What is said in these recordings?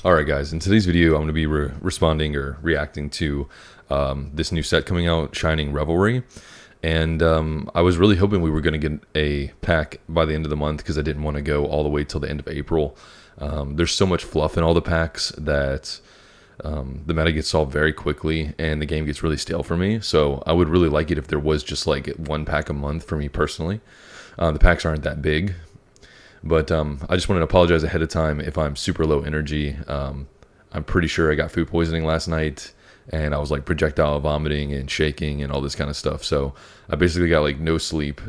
Alright guys, in today's video I'm going to be responding or reacting to this new set coming out, Shining Revelry. And I was really hoping we were going to get a pack by the end of the month because I didn't want to go all the way till the end of April. There's so much fluff in all the packs that the meta gets solved very quickly and the game gets really stale for me. So I would really like it if there was just like one pack a month for me personally. The packs aren't that big. But I just wanted to apologize ahead of time if I'm super low energy. I'm pretty sure I got food poisoning last night, and I was like projectile vomiting and shaking and all this kind of stuff. So I basically got like no sleep,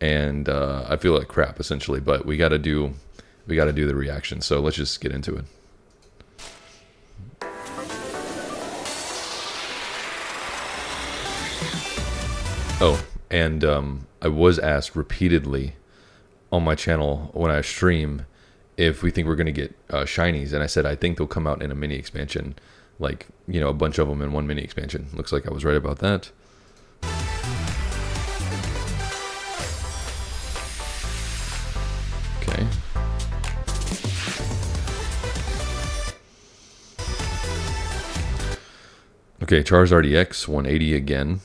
and I feel like crap essentially. But we got to do the reaction. So let's just get into it. Oh, and I was asked repeatedly on my channel when I stream if we think we're going to get shinies, and I said I think they'll come out in a mini expansion, like, you know, a bunch of them in one mini expansion. Looks like I was right about that. Okay. Okay, Charizard EX 180 again.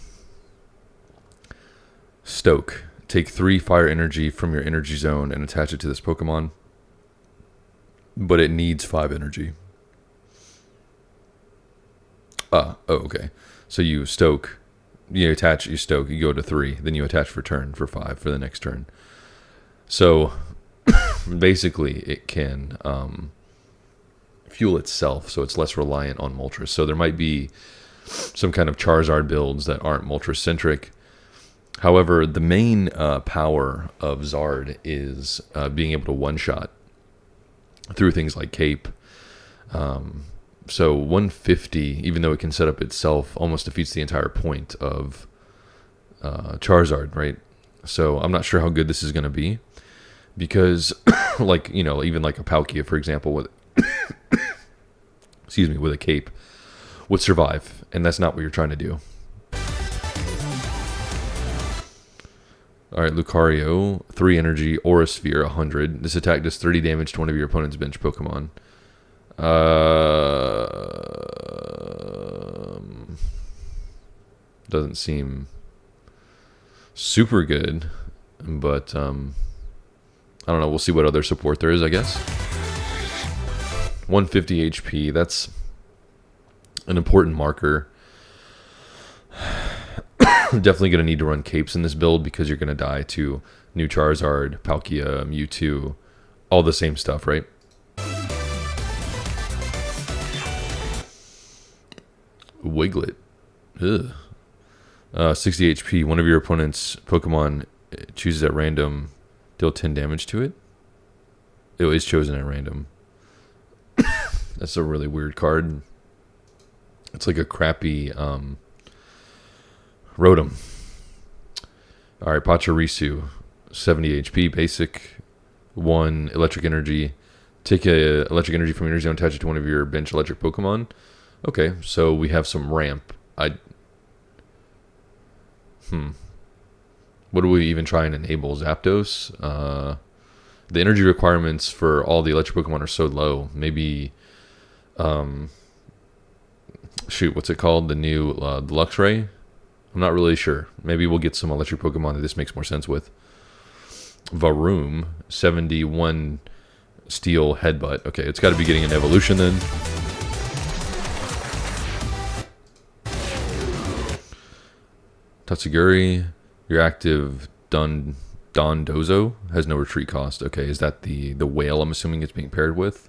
Stoke. Take 3 fire energy from your energy zone and attach it to this Pokemon. But it needs 5 energy. Oh, okay. So you stoke, you attach, you stoke, you go to 3, then you attach for turn for 5 for the next turn. So basically it can fuel itself, so it's less reliant on Moltres. So there might be some kind of Charizard builds that aren't Moltres-centric. However, the main power of Zard is being able to one-shot through things like Cape. So 150, even though it can set up itself, almost defeats the entire point of Charizard, right? So I'm not sure how good this is going to be, because, like, you know, even like a Palkia, for example, with excuse me, with a Cape, would survive, and that's not what you're trying to do. Alright, Lucario, 3 energy, Aura Sphere, 100. This attack does 30 damage to one of your opponent's bench Pokemon. Doesn't seem super good, but I don't know, we'll see what other support there is, I guess. 150 HP, that's an important marker. Definitely going to need to run Capes in this build because you're going to die to new Charizard, Palkia, Mewtwo, all the same stuff, right? Wiglet. Ugh. 60 HP. One of your opponent's Pokemon chooses at random, deal 10 damage to it. It is chosen at random. That's a really weird card. It's like a crappy Rotom. Alright, Pachirisu, 70 HP, basic, 1 electric energy. Take a electric energy from your energy zone, attach it to one of your bench electric Pokemon. Okay, so we have some ramp. What do we even try and enable? Zapdos? The energy requirements for all the electric Pokemon are so low. Maybe, shoot, what's it called? The new Luxray? I'm not really sure. Maybe we'll get some electric Pokemon that this makes more sense with. Varoom, 71 steel headbutt. Okay, it's got to be getting an evolution then. Tatsugiri, your active Dondozo has no retreat cost. Okay, is that the whale I'm assuming it's being paired with?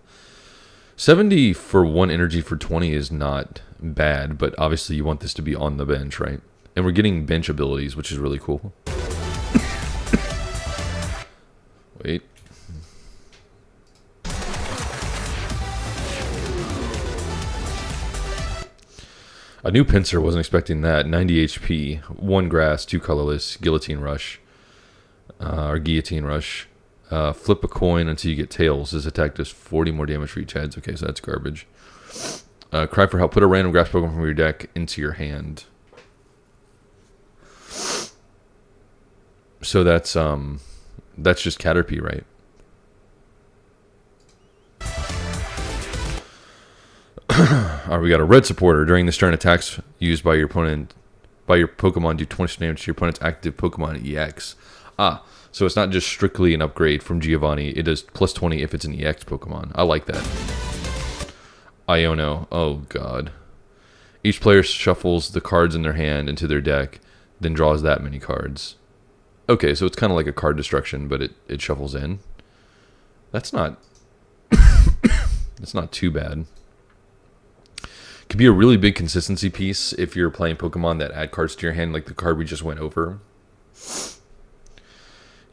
70 for 1 energy for 20 is not bad, but obviously you want this to be on the bench, right? And we're getting bench abilities, which is really cool. Wait. A new Pinsir, wasn't expecting that. 90 HP, 1 grass, 2 colorless, Guillotine Rush. Or Guillotine Rush. Flip a coin until you get tails. This attack does 40 more damage for each heads. Okay, so that's garbage. Cry for help. Put a random grass Pokemon from your deck into your hand. So that's just Caterpie, right? Alright, we got a red supporter. During this turn, attacks used by your opponent by your Pokemon do 20 damage to your opponent's active Pokemon EX. So it's not just strictly an upgrade from Giovanni. It does plus 20 if it's an EX Pokemon. I like that. Iono. Oh, God. Each player shuffles the cards in their hand into their deck, then draws that many cards. Okay, so it's kind of like a card destruction, but it shuffles in. That's not... that's not too bad. Could be a really big consistency piece if you're playing Pokemon that add cards to your hand, like the card we just went over.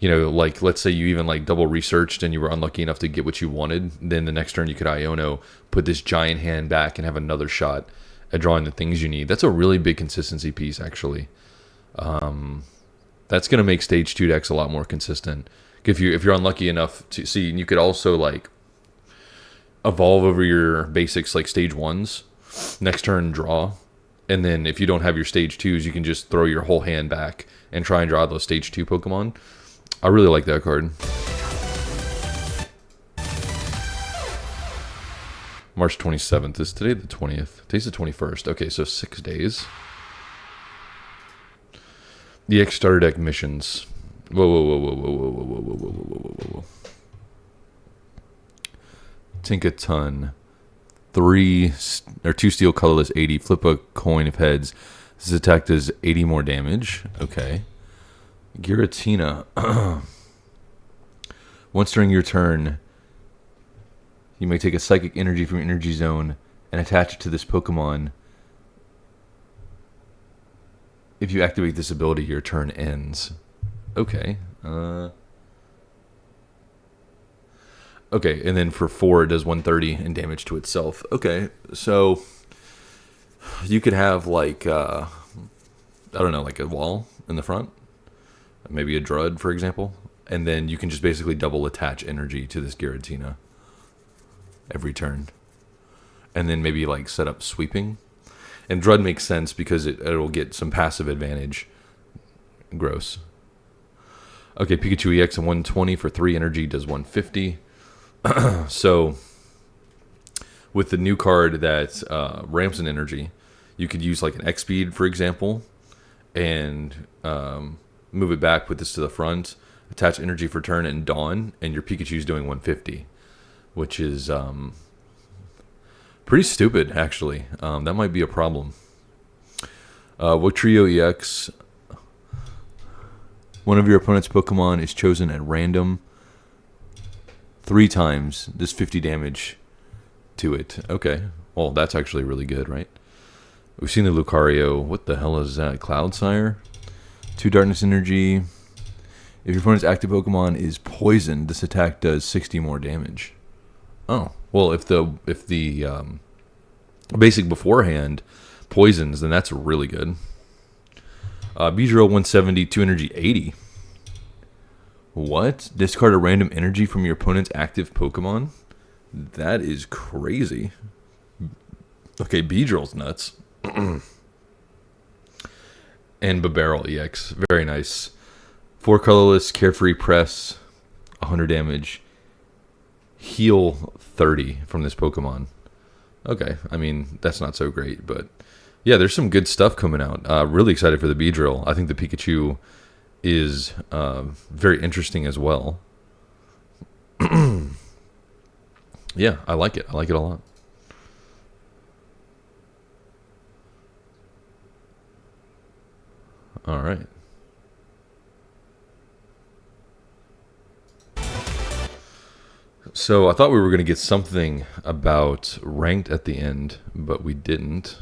You know, like, let's say you even, like, double researched and you were unlucky enough to get what you wanted. Then the next turn you could Iono, put this giant hand back and have another shot at drawing the things you need. That's a really big consistency piece, actually. That's going to make Stage 2 decks a lot more consistent. If you're unlucky enough to see, you could also, like, evolve over your basics, like Stage 1s. Next turn, draw. And then if you don't have your Stage 2s, you can just throw your whole hand back and try and draw those Stage 2 Pokemon. I really like that card. March 27th. Is today the 20th? Today's the 21st. Okay, so 6 days. EX starter deck missions. Whoa, whoa, whoa, whoa, whoa, whoa, whoa, whoa, whoa, whoa, whoa, whoa, whoa. Tinkaton. 2 steel colorless 80. Flip a coin of heads. This attack does 80 more damage. Okay. Giratina. Once during your turn, you may take a psychic energy from your energy zone and attach it to this Pokemon. If you activate this ability, your turn ends. Okay. Okay, and then for 4, it does 130 in damage to itself. Okay, so you could have, like, I don't know, like a wall in the front. Maybe a Drud, for example. And then you can just basically double attach energy to this Giratina every turn. And then maybe, like, set up sweeping. And Drud makes sense because it'll get some passive advantage. Gross. Okay, Pikachu EX and 120 for 3 energy does 150. So, with the new card that ramps in energy, you could use, like, an X-Speed, for example, and move it back, put this to the front, attach energy for turn, and Dawn, and your Pikachu's doing 150, which is pretty stupid, actually. That might be a problem. Trio EX. One of your opponent's Pokemon is chosen at random 3 times. Does 50 damage to it. Okay. Well, that's actually really good, right? We've seen the Lucario. What the hell is that? Cloudsire? 2 darkness energy. If your opponent's active Pokemon is poisoned, this attack does 60 more damage. Oh. Well, if the basic beforehand poisons, then that's really good. Beedrill 170, 2 energy 80. What? Discard a random energy from your opponent's active Pokemon? That is crazy. Okay, Beedrill's nuts. And Babarrel EX. Very nice. 4 colorless, carefree press, 100 damage. Heal 30 from this Pokemon. Okay, I mean, that's not so great, but yeah, there's some good stuff coming out. Really excited for the Beedrill. I think the Pikachu is very interesting as well. Yeah, I like it. I like it a lot. All right. So I thought we were going to get something about ranked at the end, but we didn't.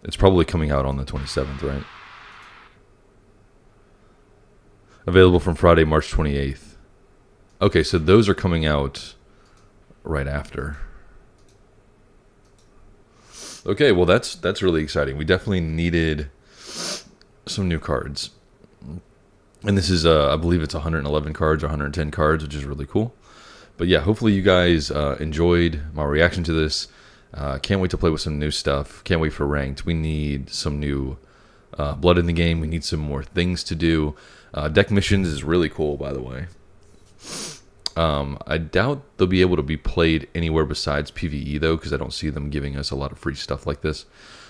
It's probably coming out on the 27th, right? Available from Friday, March 28th. Okay, so those are coming out right after. Okay, well that's really exciting. We definitely needed some new cards. And this is, I believe it's 111 cards or 110 cards, which is really cool. But yeah, hopefully you guys enjoyed my reaction to this. Can't wait to play with some new stuff. Can't wait for ranked. We need some new blood in the game. We need some more things to do. Deck missions is really cool, by the way. I doubt they'll be able to be played anywhere besides PvE, though, because I don't see them giving us a lot of free stuff like this,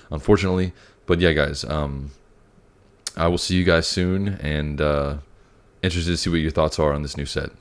unfortunately. But yeah, guys, I will see you guys soon, and interested to see what your thoughts are on this new set.